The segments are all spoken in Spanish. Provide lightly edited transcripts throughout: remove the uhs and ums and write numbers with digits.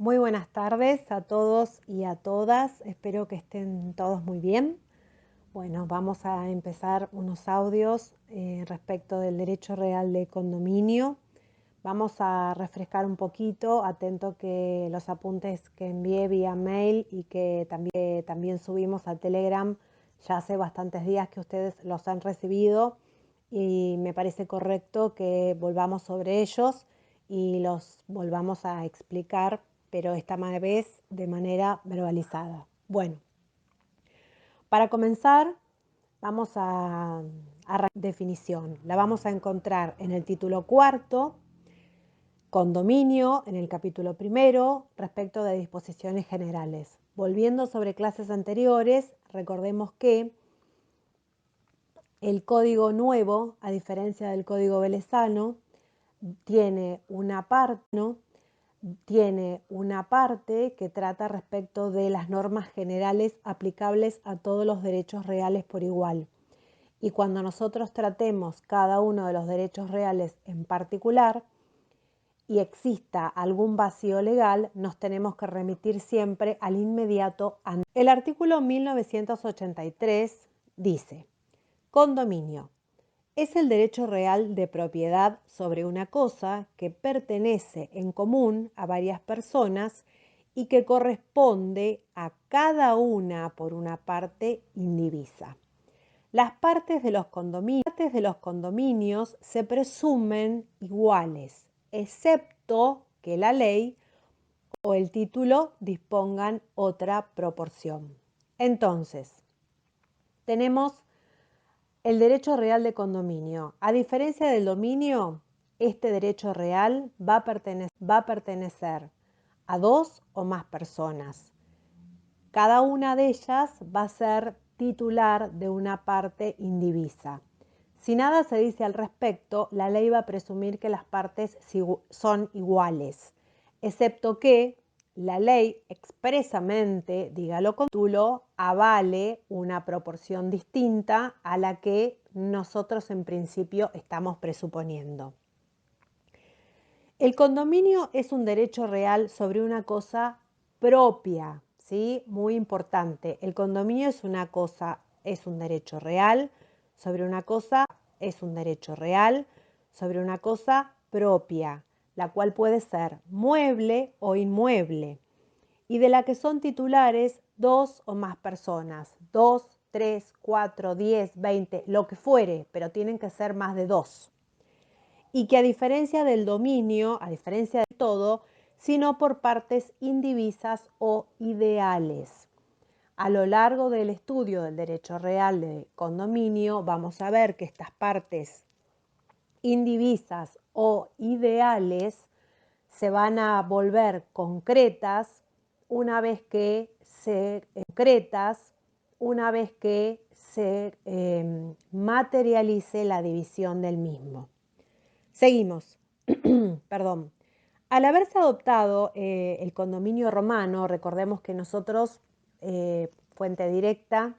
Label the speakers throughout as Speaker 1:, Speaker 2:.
Speaker 1: Muy buenas tardes a todos y a todas. Espero que estén todos muy bien. Bueno, vamos a empezar unos audios respecto del derecho real de condominio. Vamos a refrescar un poquito, atento que los apuntes que envié vía mail y que también subimos a Telegram, ya hace bastantes días que ustedes los han recibido y me parece correcto que volvamos sobre ellos y los volvamos a explicar, pero esta vez de manera verbalizada. Bueno, para comenzar, vamos a definición. La vamos a encontrar en el título cuarto, condominio, en el capítulo primero, respecto de disposiciones generales. Volviendo sobre clases anteriores, recordemos que el código nuevo, a diferencia del código velezano, tiene una parte, ¿no? Tiene una parte que trata respecto de las normas generales aplicables a todos los derechos reales por igual. Y cuando nosotros tratemos cada uno de los derechos reales en particular y exista algún vacío legal, nos tenemos que remitir siempre al inmediato anterior. El artículo 1983 dice: condominio es el derecho real de propiedad sobre una cosa que pertenece en común a varias personas y que corresponde a cada una por una parte indivisa. Las partes de los condominios se presumen iguales, excepto que la ley o el título dispongan otra proporción. Entonces, tenemos el derecho real de condominio. A diferencia del dominio, este derecho real va a pertenecer a dos o más personas. Cada una de ellas va a ser titular de una parte indivisa. Si nada se dice al respecto, la ley va a presumir que las partes son iguales, excepto que la ley expresamente, diga lo contrario, avale una proporción distinta a la que nosotros en principio estamos presuponiendo. El condominio es un derecho real sobre una cosa propia, ¿sí? Muy importante. El condominio es una cosa, es un derecho real sobre una cosa, es un derecho real sobre una cosa propia, la cual puede ser mueble o inmueble, y de la que son titulares dos o más personas, 2, 3, 4, 10, 20, lo que fuere, pero tienen que ser más de dos. Y que a diferencia del dominio, a diferencia de todo, sino por partes indivisas o ideales. A lo largo del estudio del derecho real de condominio, vamos a ver que estas partes indivisas o ideales se van a volver concretas una vez que se materialice la división del mismo. Seguimos. Perdón. Al haberse adoptado el condominio romano, recordemos que nosotros, fuente directa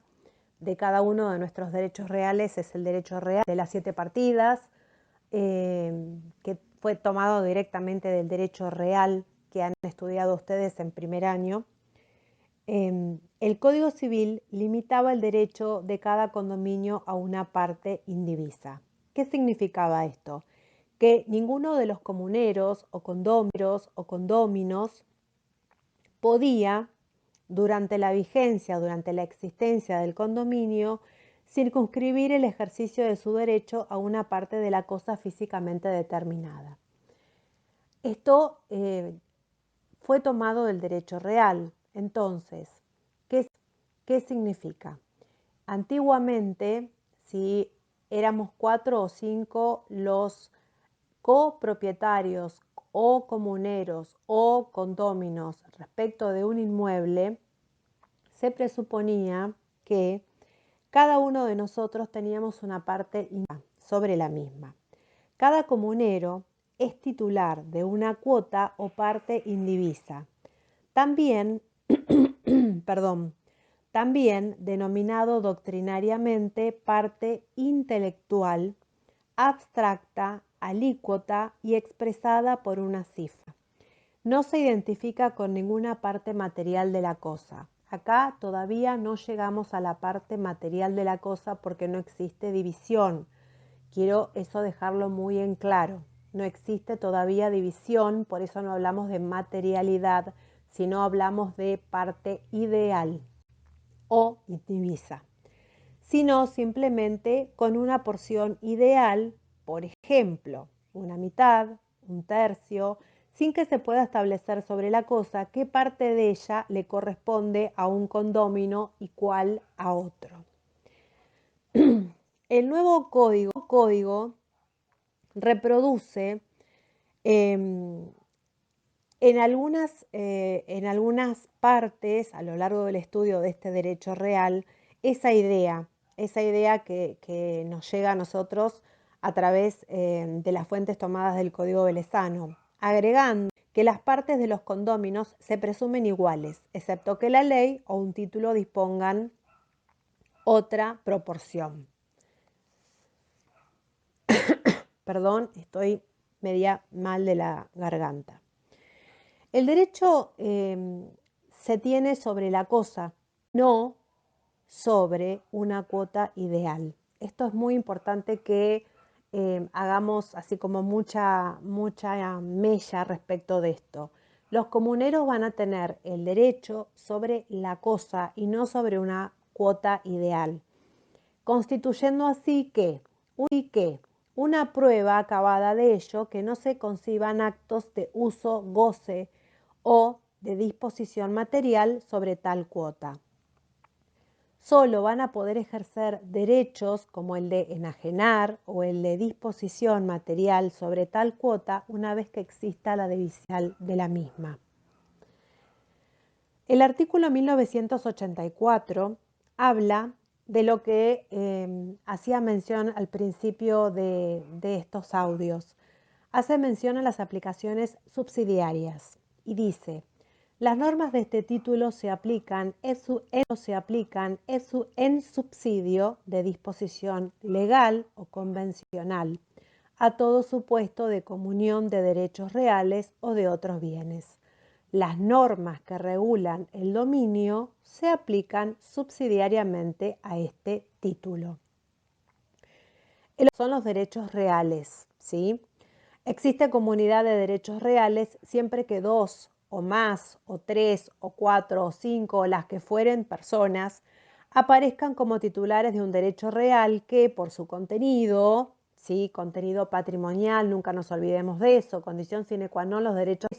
Speaker 1: de cada uno de nuestros derechos reales es el derecho real de las 7 partidas, que fue tomado directamente del derecho real que han estudiado ustedes en primer año. El Código Civil limitaba el derecho de cada condominio a una parte indivisa. ¿Qué significaba esto? Que ninguno de los comuneros o condóminos podía, durante la vigencia, durante la existencia del condominio, circunscribir el ejercicio de su derecho a una parte de la cosa físicamente determinada. Esto fue tomado del derecho real. Entonces, ¿qué significa? Antiguamente, si éramos 4 o 5 los copropietarios o comuneros o condóminos respecto de un inmueble, se presuponía que cada uno de nosotros teníamos una parte sobre la misma. Cada comunero es titular de una cuota o parte indivisa. También, también denominado doctrinariamente parte intelectual, abstracta, alícuota y expresada por una cifra. no se identifica con ninguna parte material de la cosa. Acá todavía no llegamos a la parte material de la cosa porque no existe división. Quiero eso dejarlo muy en claro. No existe todavía división, por eso no hablamos de materialidad, sino hablamos de parte ideal o indivisa, sino simplemente con una porción ideal, por ejemplo, una mitad, un tercio, sin que se pueda establecer sobre la cosa qué parte de ella le corresponde a un condómino y cuál a otro. El nuevo código reproduce en algunas partes a lo largo del estudio de este derecho real esa idea que nos llega a nosotros a través de las fuentes tomadas del Código Velezano, agregando que las partes de los condóminos se presumen iguales, excepto que la ley o un título dispongan otra proporción. Perdón, estoy media mal de la garganta. El derecho se tiene sobre la cosa, no sobre una cuota ideal. Esto es muy importante que hagamos así como mucha mella respecto de esto. Los comuneros van a tener el derecho sobre la cosa y no sobre una cuota ideal, constituyendo así que una prueba acabada de ello que no se conciban actos de uso, goce o de disposición material sobre tal cuota. Solo van a poder ejercer derechos como el de enajenar o el de disposición material sobre tal cuota una vez que exista la división de la misma. El artículo 1984 habla de lo que hacía mención al principio de estos audios. Hace mención a las aplicaciones subsidiarias y dice: las normas de este título se aplican en subsidio de disposición legal o convencional a todo supuesto de comunión de derechos reales o de otros bienes. Las normas que regulan el dominio se aplican subsidiariamente a este título. Son los derechos reales, ¿sí? Existe comunidad de derechos reales siempre que dos o más, o tres, o cuatro, o cinco, o las que fueren personas, aparezcan como titulares de un derecho real que por su contenido, ¿sí? Contenido patrimonial, nunca nos olvidemos de eso, condición sine qua non los derechos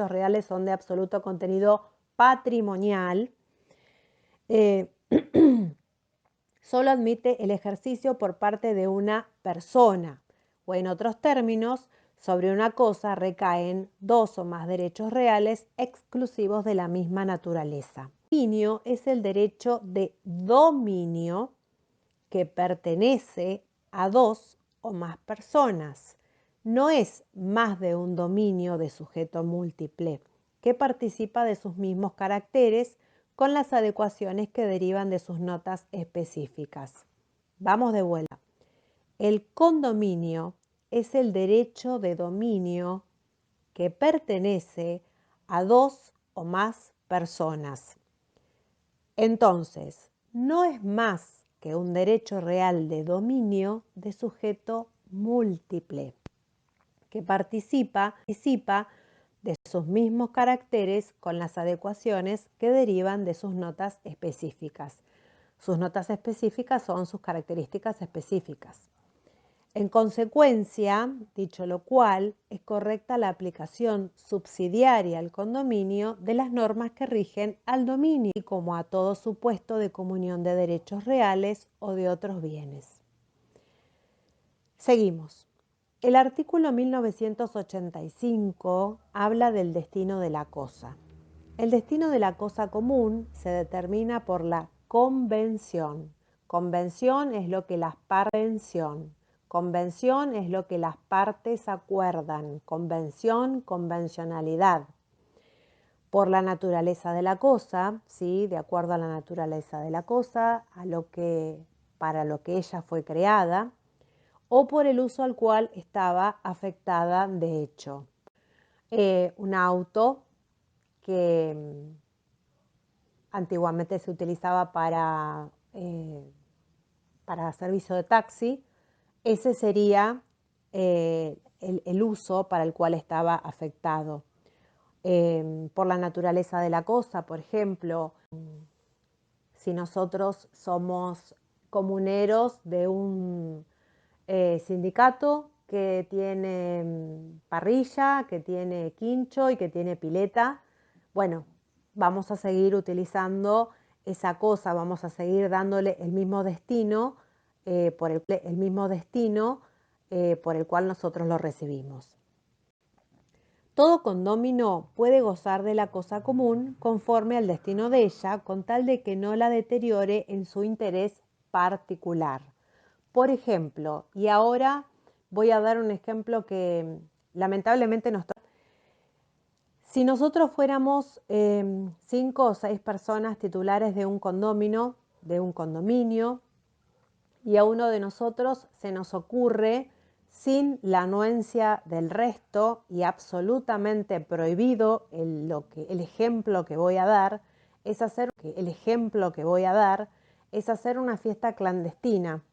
Speaker 1: reales son de absoluto contenido patrimonial, solo admite el ejercicio por parte de una persona, o en otros términos, sobre una cosa recaen dos o más derechos reales exclusivos de la misma naturaleza. El dominio es el derecho de dominio que pertenece a dos o más personas. No es más de un dominio de sujeto múltiple que participa de sus mismos caracteres con las adecuaciones que derivan de sus notas específicas. Vamos de vuelta. El condominio es el derecho de dominio que pertenece a dos o más personas. Entonces, no es más que un derecho real de dominio de sujeto múltiple que participa de sus mismos caracteres con las adecuaciones que derivan de sus notas específicas. Sus notas específicas son sus características específicas. En consecuencia, dicho lo cual, es correcta la aplicación subsidiaria al condominio de las normas que rigen al dominio, y como a todo supuesto de comunión de derechos reales o de otros bienes. Seguimos. El artículo 1985 habla del destino de la cosa. El destino de la cosa común se determina por la convención. Convención es lo que las partes acuerdan. Convención, convencionalidad. Por la naturaleza de la cosa, ¿sí? De acuerdo a la naturaleza de la cosa, para lo que ella fue creada, o por el uso al cual estaba afectada de hecho. un auto que antiguamente se utilizaba para servicio de taxi, ese sería el uso para el cual estaba afectado. Por la naturaleza de la cosa, por ejemplo, si nosotros somos comuneros de un sindicato que tiene parrilla, que tiene quincho y que tiene pileta, bueno, vamos a seguir utilizando esa cosa, vamos a seguir dándole el mismo destino, por el cual nosotros lo recibimos. Todo condómino puede gozar de la cosa común conforme al destino de ella, con tal de que no la deteriore en su interés particular. Por ejemplo, y ahora voy a dar un ejemplo que lamentablemente no está. Si nosotros fuéramos 5 o 6 personas titulares de un condominio, y a uno de nosotros se nos ocurre, sin la anuencia del resto y absolutamente prohibido, el ejemplo que voy a dar es hacer una fiesta clandestina,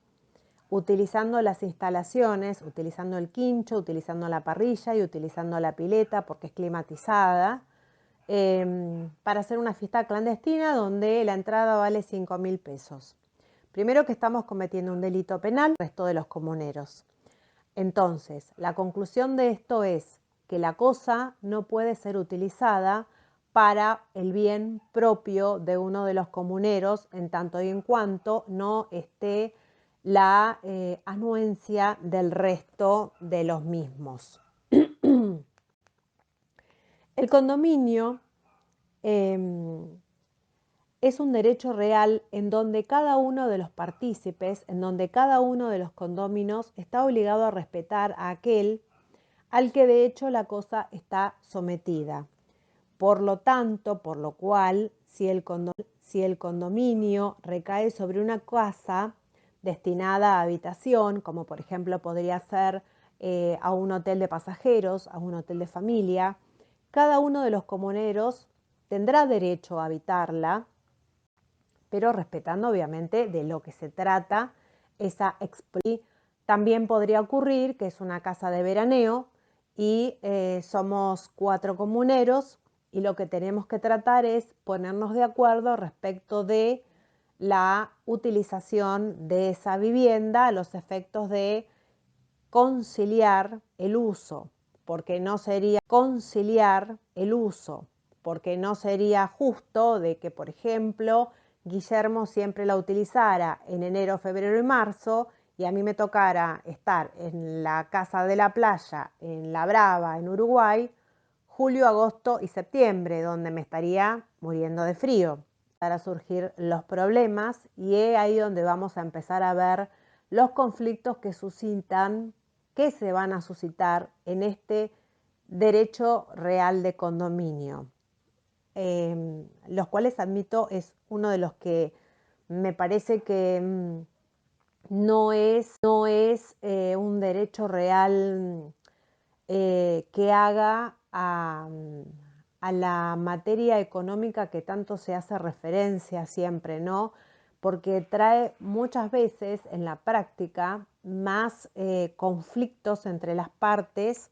Speaker 1: utilizando las instalaciones, utilizando el quincho, utilizando la parrilla y utilizando la pileta porque es climatizada, para hacer una fiesta clandestina donde la entrada vale 5.000 pesos. Primero que estamos cometiendo un delito penal, el resto de los comuneros. Entonces, la conclusión de esto es que la cosa no puede ser utilizada para el bien propio de uno de los comuneros en tanto y en cuanto no esté la anuencia del resto de los mismos. El condominio es un derecho real en donde cada uno de los partícipes, en donde cada uno de los condóminos está obligado a respetar a aquel al que de hecho la cosa está sometida. Por lo tanto, por lo cual, si el condominio recae sobre una casa destinada a habitación, como por ejemplo podría ser a un hotel de pasajeros, a un hotel de familia, cada uno de los comuneros tendrá derecho a habitarla, pero respetando obviamente de lo que se trata esa exposición. También podría ocurrir que es una casa de veraneo y somos 4 comuneros y lo que tenemos que tratar es ponernos de acuerdo respecto de la utilización de esa vivienda a los efectos de conciliar el uso, porque no sería justo de que, por ejemplo, Guillermo siempre la utilizara en enero, febrero y marzo y a mí me tocara estar en la casa de la playa, en La Brava, en Uruguay, julio, agosto y septiembre, donde me estaría muriendo de frío. Para surgir los problemas y es ahí donde vamos a empezar a ver los conflictos que se van a suscitar en este derecho real de condominio, los cuales admito es uno de los que me parece que no es un derecho real que haga a la materia económica que tanto se hace referencia siempre, ¿no? Porque trae muchas veces en la práctica más conflictos entre las partes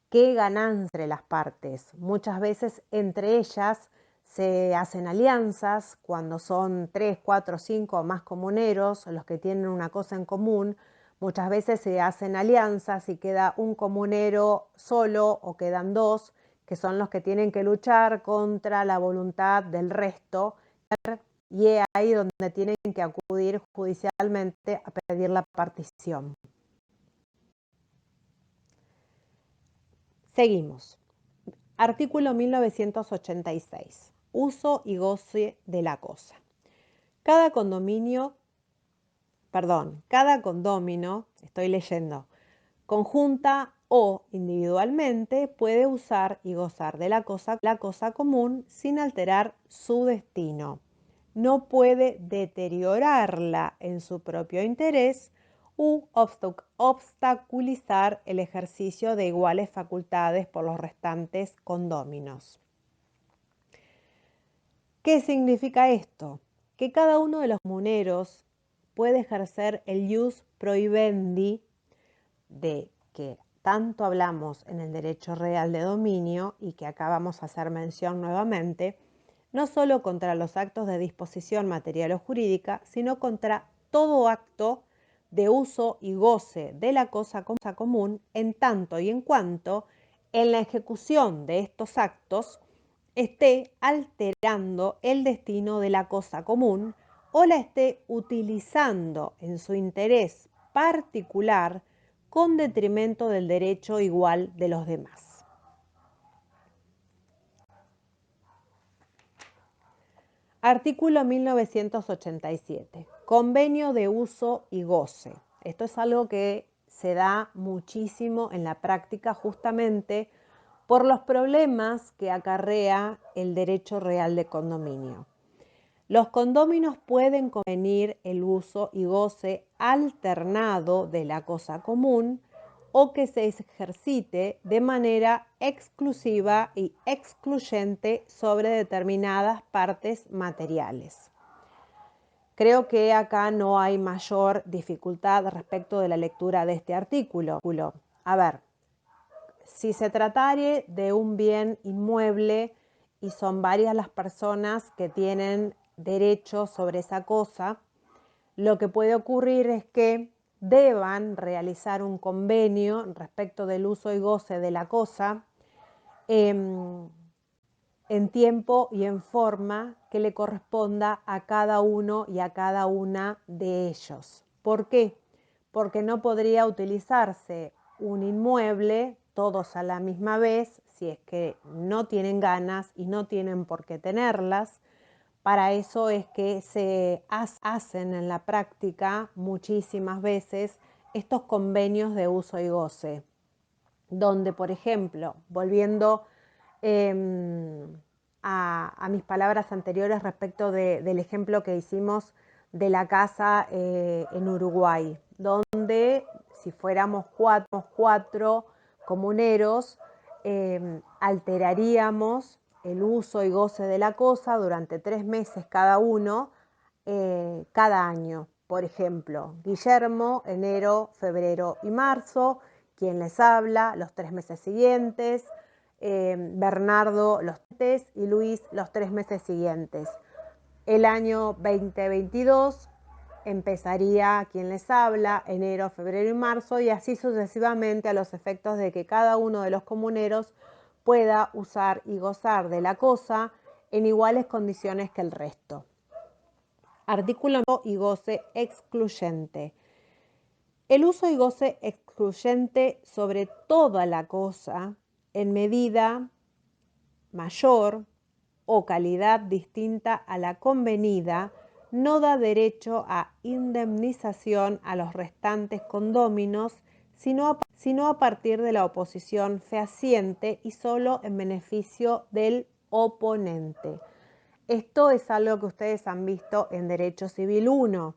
Speaker 1: que ganancias entre las partes. Muchas veces entre ellas se hacen alianzas cuando son 3, 4, 5 o más comuneros los que tienen una cosa en común. Muchas veces se hacen alianzas y queda un comunero solo o quedan 2 que son los que tienen que luchar contra la voluntad del resto y es ahí donde tienen que acudir judicialmente a pedir la partición. Seguimos. Artículo 1986. Uso y goce de la cosa. Cada condómino, estoy leyendo, conjunta o individualmente puede usar y gozar de la cosa común sin alterar su destino. No puede deteriorarla en su propio interés u obstaculizar el ejercicio de iguales facultades por los restantes condóminos. ¿Qué significa esto? Que cada uno de los comuneros puede ejercer el ius prohibendi, de que tanto hablamos en el derecho real de dominio y que acá vamos a hacer mención nuevamente, no solo contra los actos de disposición material o jurídica, sino contra todo acto de uso y goce de la cosa común, en tanto y en cuanto en la ejecución de estos actos esté alterando el destino de la cosa común o la esté utilizando en su interés particular con detrimento del derecho igual de los demás. Artículo 1987. Convenio de uso y goce. Esto es algo que se da muchísimo en la práctica justamente por los problemas que acarrea el derecho real de condominio. Los condóminos pueden convenir el uso y goce alternado de la cosa común o que se ejercite de manera exclusiva y excluyente sobre determinadas partes materiales. Creo que acá no hay mayor dificultad respecto de la lectura de este artículo. A ver, si se tratare de un bien inmueble y son varias las personas que tienen derecho sobre esa cosa, lo que puede ocurrir es que deban realizar un convenio respecto del uso y goce de la cosa en tiempo y en forma que le corresponda a cada uno y a cada una de ellos. ¿Por qué? Porque no podría utilizarse un inmueble todos a la misma vez si es que no tienen ganas y no tienen por qué tenerlas. Para eso es que se hacen en la práctica muchísimas veces estos convenios de uso y goce, donde, por ejemplo, volviendo a mis palabras anteriores respecto del ejemplo que hicimos de la casa en Uruguay, donde si fuéramos cuatro comuneros, alteraríamos el uso y goce de la cosa durante 3 meses cada uno, cada año. Por ejemplo, Guillermo, enero, febrero y marzo, quien les habla, los 3 meses siguientes, Bernardo los 3 y Luis los 3 meses siguientes. El año 2022 empezaría quien les habla, enero, febrero y marzo, y así sucesivamente a los efectos de que cada uno de los comuneros pueda usar y gozar de la cosa en iguales condiciones que el resto. Artículo y goce excluyente. El uso y goce excluyente sobre toda la cosa en medida mayor o calidad distinta a la convenida no da derecho a indemnización a los restantes condóminos, sino a partir de la oposición fehaciente y solo en beneficio del oponente. Esto es algo que ustedes han visto en Derecho Civil 1.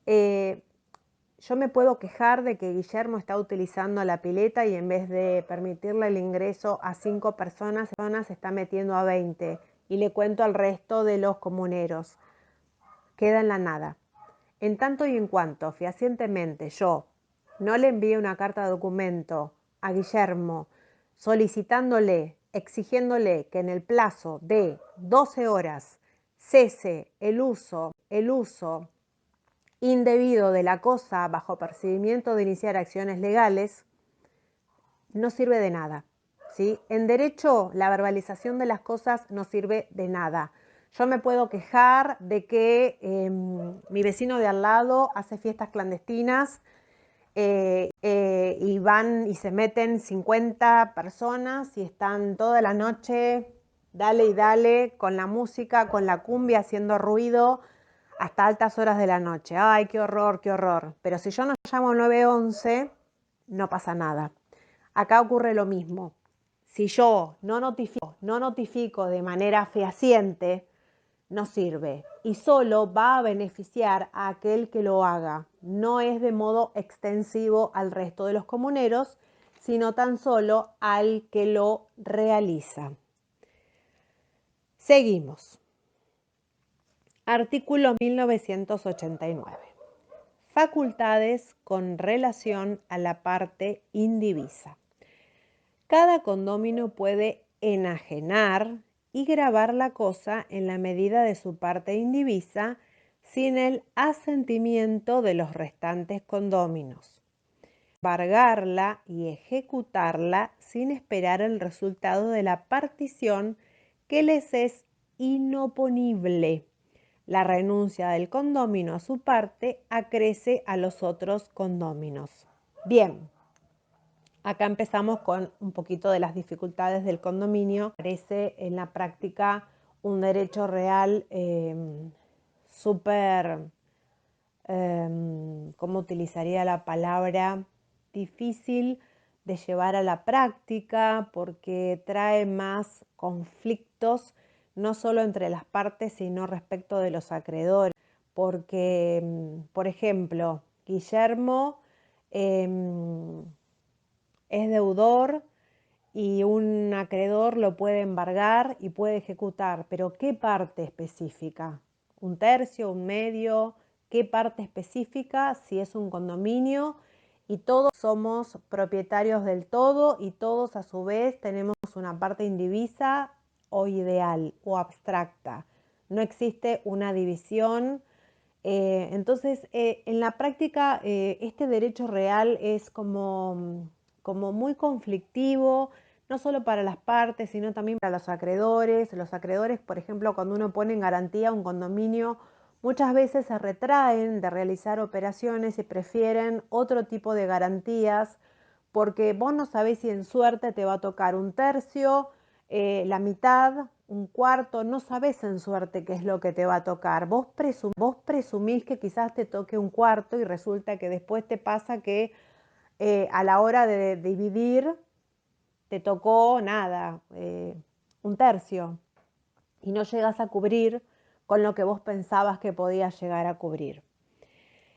Speaker 1: Yo me puedo quejar de que Guillermo está utilizando la pileta y en vez de permitirle el ingreso a 5 personas, se está metiendo a 20 y le cuento al resto de los comuneros. Queda en la nada. En tanto y en cuanto fehacientemente yo no le envíe una carta de documento a Guillermo solicitándole, exigiéndole que en el plazo de 12 horas cese el uso indebido de la cosa bajo percibimiento de iniciar acciones legales, no sirve de nada, ¿sí? En derecho, la verbalización de las cosas no sirve de nada. Yo me puedo quejar de que mi vecino de al lado hace fiestas clandestinas y van y se meten 50 personas y están toda la noche, dale y dale, con la música, con la cumbia, haciendo ruido, hasta altas horas de la noche. ¡Ay, qué horror, qué horror! Pero si yo no llamo 911, no pasa nada. Acá ocurre lo mismo. Si yo no notifico de manera fehaciente, no sirve. Y solo va a beneficiar a aquel que lo haga. no es de modo extensivo al resto de los comuneros, sino tan solo al que lo realiza. Seguimos. Artículo 1989. Facultades con relación a la parte indivisa. Cada condómino puede enajenar y gravar la cosa en la medida de su parte indivisa sin el asentimiento de los restantes condóminos. Embargarla y ejecutarla sin esperar el resultado de la partición que les es inoponible. La renuncia del condómino a su parte acrece a los otros condóminos. Bien, acá empezamos con un poquito de las dificultades del condominio. Parece en la práctica un derecho real súper, ¿cómo utilizaría la palabra? Difícil de llevar a la práctica porque trae más conflictos, no solo entre las partes, sino respecto de los acreedores. Porque, por ejemplo, Guillermo es deudor y un acreedor lo puede embargar y puede ejecutar, pero ¿qué parte específica? ¿Un tercio, un medio? ¿Qué parte específica? Si es un condominio y todos somos propietarios del todo y todos a su vez tenemos una parte indivisa o ideal o abstracta. No existe una división. Entonces, en la práctica, este derecho real es como muy conflictivo, no solo para las partes, sino también para los acreedores. Los acreedores, por ejemplo, cuando uno pone en garantía un condominio, muchas veces se retraen de realizar operaciones y prefieren otro tipo de garantías, porque vos no sabés si en suerte te va a tocar un tercio, la mitad, un cuarto, no sabés en suerte qué es lo que te va a tocar. Vos presumís que quizás te toque un cuarto y resulta que después te pasa que a la hora de dividir te tocó nada, un tercio, y no llegas a cubrir con lo que vos pensabas que podías llegar a cubrir.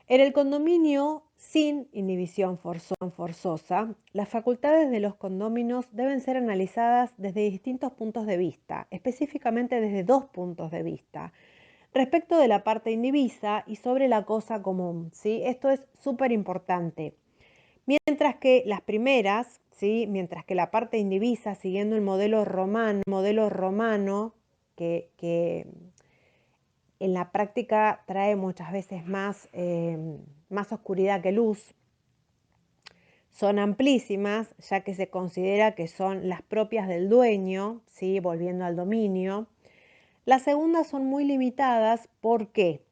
Speaker 1: En el condominio sin inhibición forzosa, las facultades de los condóminos deben ser analizadas desde distintos puntos de vista, específicamente desde dos puntos de vista, respecto de la parte indivisa y sobre la cosa común, ¿sí? Esto es súper importante. Mientras que las primeras, ¿sí? Mientras que la parte indivisa, siguiendo el modelo romano que en la práctica trae muchas veces más oscuridad que luz, son amplísimas, ya que se considera que son las propias del dueño, ¿sí? Volviendo al dominio. Las segundas son muy limitadas. ¿Por qué?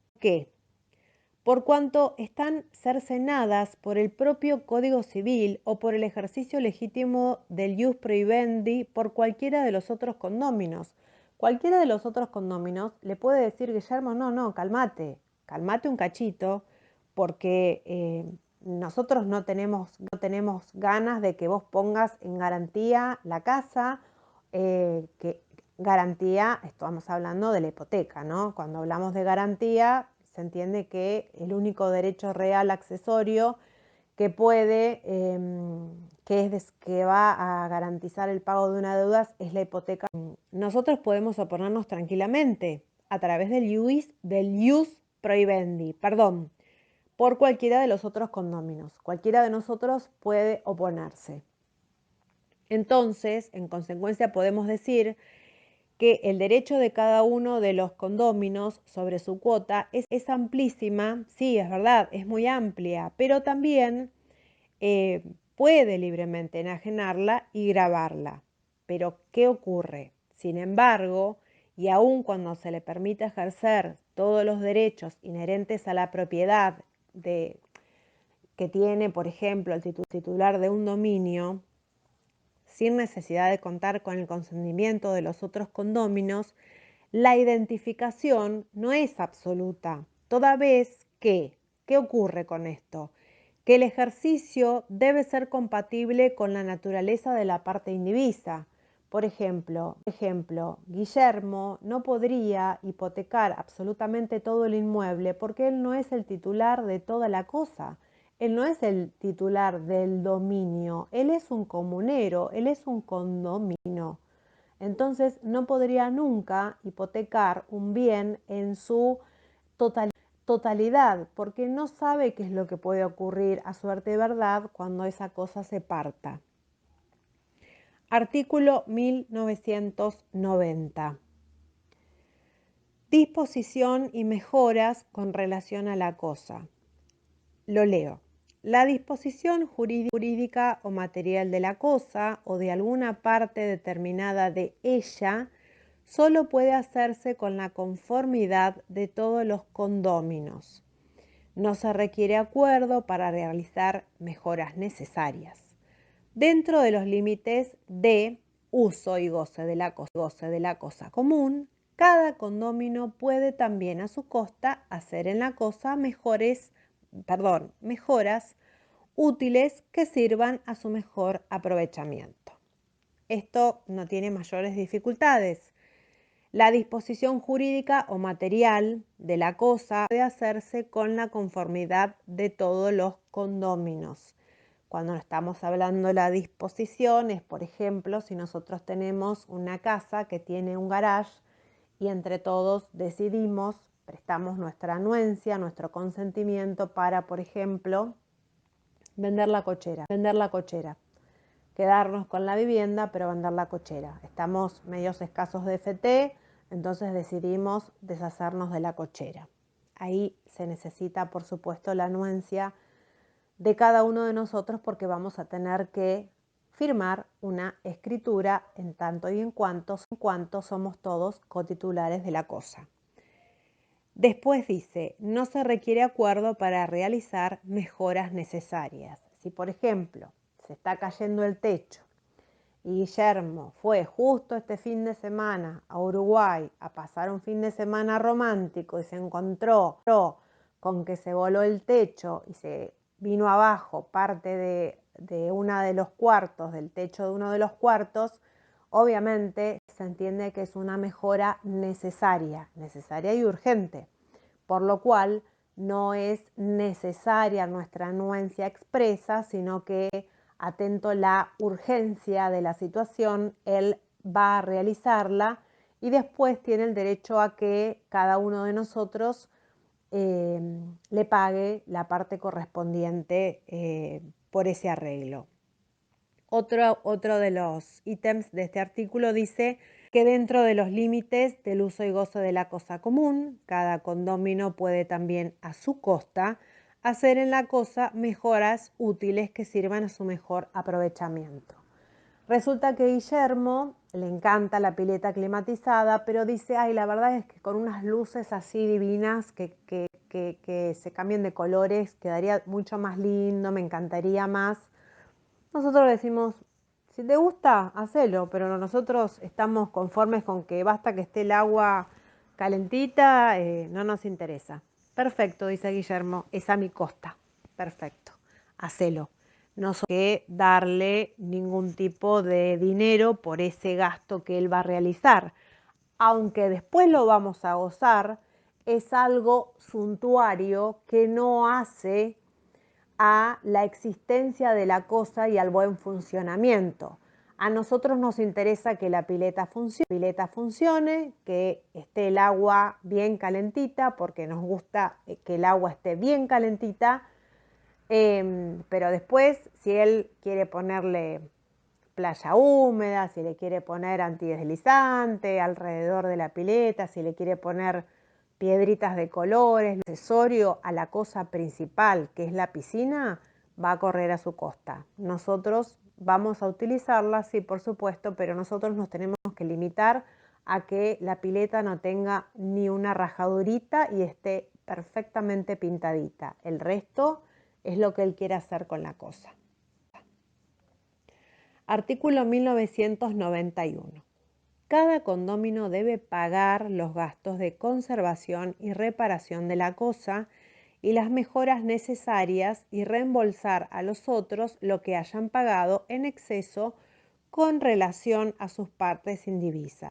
Speaker 1: Por cuanto están cercenadas por el propio Código Civil o por el ejercicio legítimo del ius prohibendi por cualquiera de los otros condóminos. Cualquiera de los otros condóminos le puede decir, Guillermo, no, calmate un cachito, porque nosotros no tenemos ganas de que vos pongas en garantía la casa, que garantía, estamos hablando de la hipoteca, ¿no? Cuando hablamos de garantía, se entiende que el único derecho real accesorio que puede, que va a garantizar el pago de una deuda es la hipoteca. Nosotros podemos oponernos tranquilamente a través del ius prohibendi, por cualquiera de los otros condóminos. Cualquiera de nosotros puede oponerse. Entonces, en consecuencia, podemos decir que el derecho de cada uno de los condóminos sobre su cuota es amplísima, sí, es verdad, es muy amplia, pero también puede libremente enajenarla y gravarla. Pero, ¿qué ocurre? Sin embargo, y aun cuando se le permite ejercer todos los derechos inherentes a la propiedad que tiene, por ejemplo, el titular de un dominio, sin necesidad de contar con el consentimiento de los otros condóminos, la identificación no es absoluta, toda vez que, ¿qué ocurre con esto? Que el ejercicio debe ser compatible con la naturaleza de la parte indivisa. Por ejemplo, Guillermo no podría hipotecar absolutamente todo el inmueble porque él no es el titular de toda la cosa. Él no es el titular del dominio, él es un comunero, él es un condominio. Entonces no podría nunca hipotecar un bien en su totalidad, porque no sabe qué es lo que puede ocurrir a suerte de verdad cuando esa cosa se parta. Artículo 1990. Disposición y mejoras con relación a la cosa. Lo leo. La disposición jurídica o material de la cosa o de alguna parte determinada de ella solo puede hacerse con la conformidad de todos los condóminos. No se requiere acuerdo para realizar mejoras necesarias, dentro de los límites de uso y goce de la cosa común. Cada condómino puede también a su costa hacer en la cosa mejoras útiles que sirvan a su mejor aprovechamiento. Esto no tiene mayores dificultades. La disposición jurídica o material de la cosa puede hacerse con la conformidad de todos los condóminos. Cuando estamos hablando de la disposición es, por ejemplo, si nosotros tenemos una casa que tiene un garage y entre todos decidimos, prestamos nuestra anuencia, nuestro consentimiento para, por ejemplo, vender la cochera, quedarnos con la vivienda, pero vender la cochera. Estamos medios escasos de FT, entonces decidimos deshacernos de la cochera. Ahí se necesita, por supuesto, la anuencia de cada uno de nosotros porque vamos a tener que firmar una escritura en tanto y en cuanto somos todos cotitulares de la cosa. Después dice, no se requiere acuerdo para realizar mejoras necesarias. Si, por ejemplo, se está cayendo el techo y Guillermo fue justo este fin de semana a Uruguay a pasar un fin de semana romántico y se encontró con que se voló el techo y se vino abajo parte de uno de los cuartos, del techo de uno de los cuartos, obviamente se entiende que es una mejora necesaria y urgente, por lo cual no es necesaria nuestra anuencia expresa, sino que, atento a la urgencia de la situación, él va a realizarla y después tiene el derecho a que cada uno de nosotros le pague la parte correspondiente por ese arreglo. Otro de los ítems de este artículo dice que dentro de los límites del uso y goce de la cosa común, cada condómino puede también a su costa hacer en la cosa mejoras útiles que sirvan a su mejor aprovechamiento. Resulta que Guillermo le encanta la pileta climatizada, pero dice, ay, la verdad es que con unas luces así divinas que se cambien de colores quedaría mucho más lindo, me encantaría más. Nosotros decimos, si te gusta, hacelo, pero nosotros estamos conformes con que basta que esté el agua calentita, no nos interesa. Perfecto, dice Guillermo, es a mi costa. Perfecto, hacelo. No hay que darle ningún tipo de dinero por ese gasto que él va a realizar. Aunque después lo vamos a gozar, es algo suntuario que no hace a la existencia de la cosa y al buen funcionamiento. A nosotros nos interesa que la pileta funcione, que esté el agua bien calentita, porque nos gusta que el agua esté bien calentita, pero después, si él quiere ponerle playa húmeda, si le quiere poner antideslizante alrededor de la pileta, si le quiere poner piedritas de colores, accesorio a la cosa principal que es la piscina, va a correr a su costa. Nosotros vamos a utilizarla, sí, por supuesto, pero nosotros nos tenemos que limitar a que la pileta no tenga ni una rajadurita y esté perfectamente pintadita. El resto es lo que él quiere hacer con la cosa. Artículo 1991. Cada condómino debe pagar los gastos de conservación y reparación de la cosa y las mejoras necesarias y reembolsar a los otros lo que hayan pagado en exceso con relación a sus partes indivisas.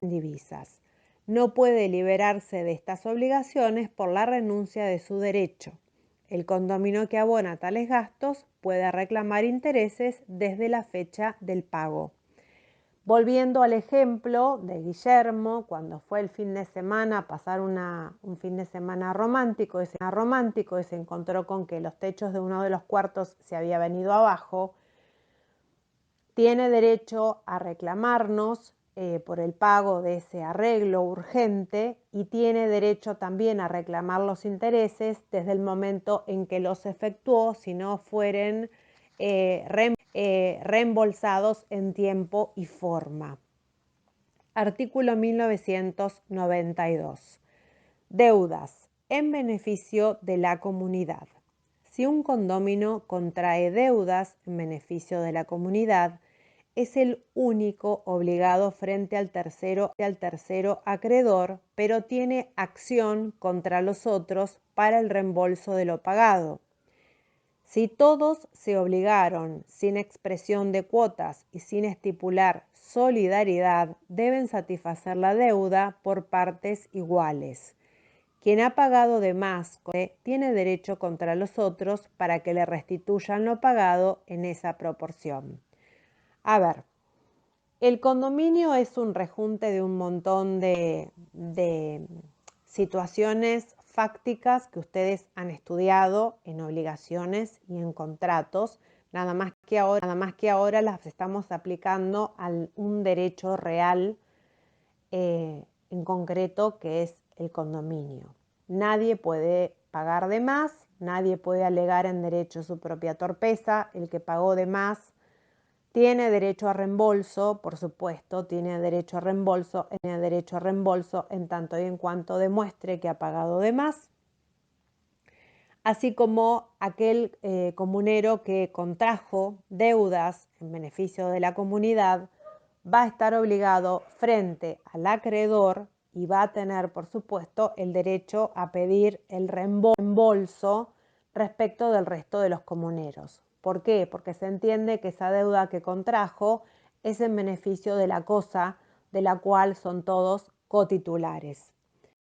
Speaker 1: No puede liberarse de estas obligaciones por la renuncia de su derecho. El condominio que abona tales gastos puede reclamar intereses desde la fecha del pago. Volviendo al ejemplo de Guillermo, cuando fue el fin de semana a pasar un fin de semana romántico y se encontró con que los techos de uno de los cuartos se había venido abajo, tiene derecho a reclamarnos por el pago de ese arreglo urgente y tiene derecho también a reclamar los intereses desde el momento en que los efectuó, si no fueren reembolsados en tiempo y forma. Artículo 1992. Deudas en beneficio de la comunidad. Si un condominio contrae deudas en beneficio de la comunidad, es el único obligado frente al tercero acreedor, pero tiene acción contra los otros para el reembolso de lo pagado. Si todos se obligaron sin expresión de cuotas y sin estipular solidaridad, deben satisfacer la deuda por partes iguales. Quien ha pagado de más tiene derecho contra los otros para que le restituyan lo pagado en esa proporción. A ver, el condominio es un rejunte de un montón de situaciones fácticas que ustedes han estudiado en obligaciones y en contratos, nada más que ahora las estamos aplicando a un derecho real en concreto, que es el condominio. Nadie puede pagar de más, nadie puede alegar en derecho su propia torpeza. El que pagó de más tiene derecho a reembolso, por supuesto, tiene derecho a reembolso en tanto y en cuanto demuestre que ha pagado de más, así como aquel comunero que contrajo deudas en beneficio de la comunidad va a estar obligado frente al acreedor y va a tener, por supuesto, el derecho a pedir el reembolso respecto del resto de los comuneros. ¿Por qué? Porque se entiende que esa deuda que contrajo es en beneficio de la cosa de la cual son todos cotitulares.